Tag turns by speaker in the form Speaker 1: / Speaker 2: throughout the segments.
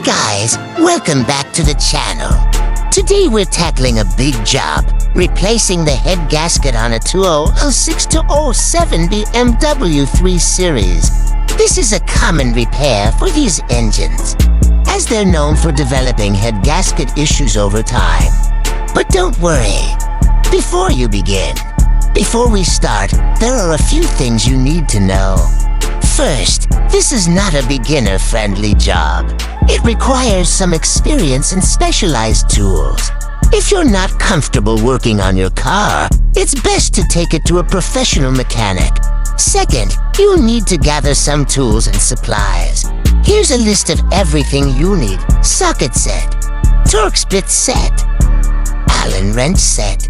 Speaker 1: guys, welcome back to the channel. Today we're tackling a big job, replacing the head gasket on a 2006 to 07 BMW 3 Series. This is a common repair for these engines, as they're known for developing head gasket issues over time. But don't worry, before we start, there are a few things you need to know. First, this is not a beginner-friendly job. It requires some experience and specialized tools. If you're not comfortable working on your car, it's best to take it to a professional mechanic. Second, you'll need to gather some tools and supplies. Here's a list of everything you need. Socket set, Torx bit set, Allen wrench set,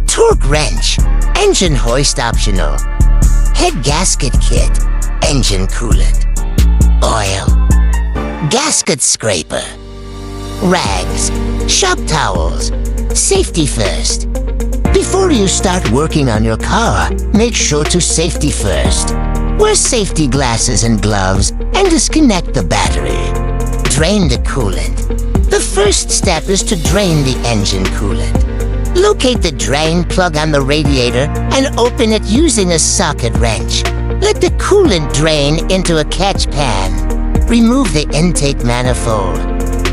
Speaker 1: torque wrench, engine hoist optional, head gasket kit, engine coolant, oil, gasket scraper, rags, shop towels, safety first. Before you start working on your car, make sure to safety first. Wear safety glasses and gloves and disconnect the battery. Drain the coolant. The first step is to drain the engine coolant. Locate the drain plug on the radiator and open it using a socket wrench. Let the coolant drain into a catch pan. Remove the intake manifold.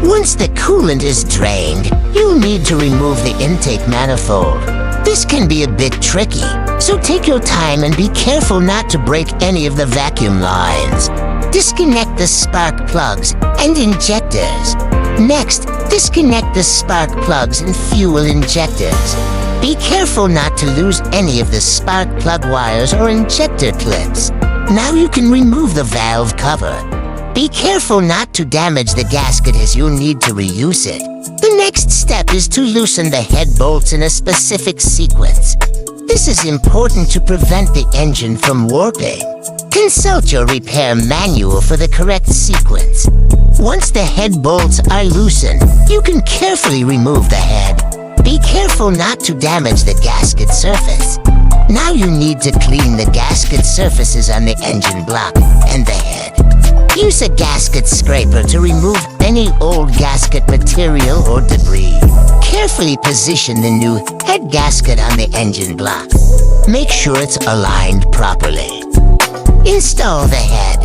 Speaker 1: Once the coolant is drained, you'll need to remove the intake manifold. This can be a bit tricky, so take your time and be careful not to break any of the vacuum lines. Disconnect the spark plugs and injectors. Next, disconnect the spark plugs and fuel injectors. Be careful not to lose any of the spark plug wires or injector clips. Now you can remove the valve cover. Be careful not to damage the gasket as you'll need to reuse it. The next step is to loosen the head bolts in a specific sequence. This is important to prevent the engine from warping. Consult your repair manual for the correct sequence. Once the head bolts are loosened, you can carefully remove the head. Be careful not to damage the gasket surface. Now you need to clean the gasket surfaces on the engine block and the head. Use a gasket scraper to remove any old gasket material or debris. Carefully position the new head gasket on the engine block. Make sure it's aligned properly. Install the head.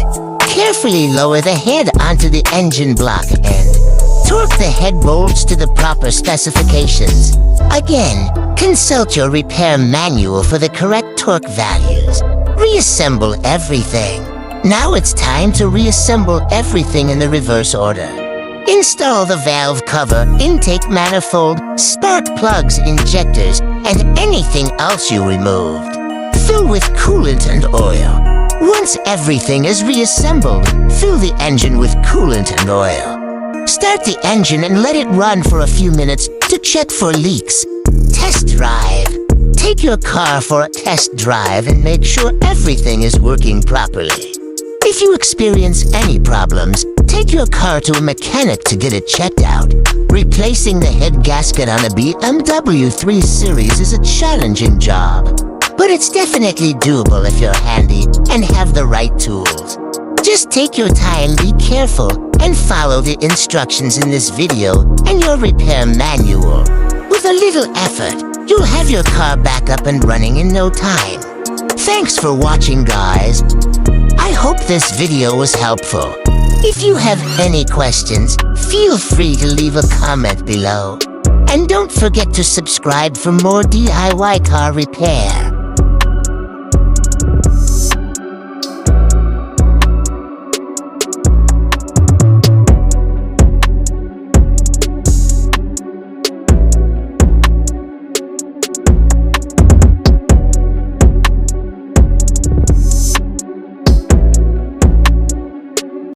Speaker 1: Carefully lower the head onto the engine block and torque the head bolts to the proper specifications. Again, consult your repair manual for the correct torque values. Reassemble everything. Now it's time to reassemble everything in the reverse order. Install the valve cover, intake manifold, spark plugs, injectors, and anything else you removed. Fill with coolant and oil. Once everything is reassembled, fill the engine with coolant and oil. Start the engine and let it run for a few minutes to check for leaks. Test drive. Take your car for a test drive and make sure everything is working properly. If you experience any problems, take your car to a mechanic to get it checked out. Replacing the head gasket on a BMW 3 Series is a challenging job, but it's definitely doable if you're handy and have the right tools. Just take your time, be careful, and follow the instructions in this video and your repair manual. With a little effort, you'll have your car back up and running in no time. Thanks for watching, guys. I hope this video was helpful. If you have any questions, feel free to leave a comment below. And don't forget to subscribe for more DIY car repair.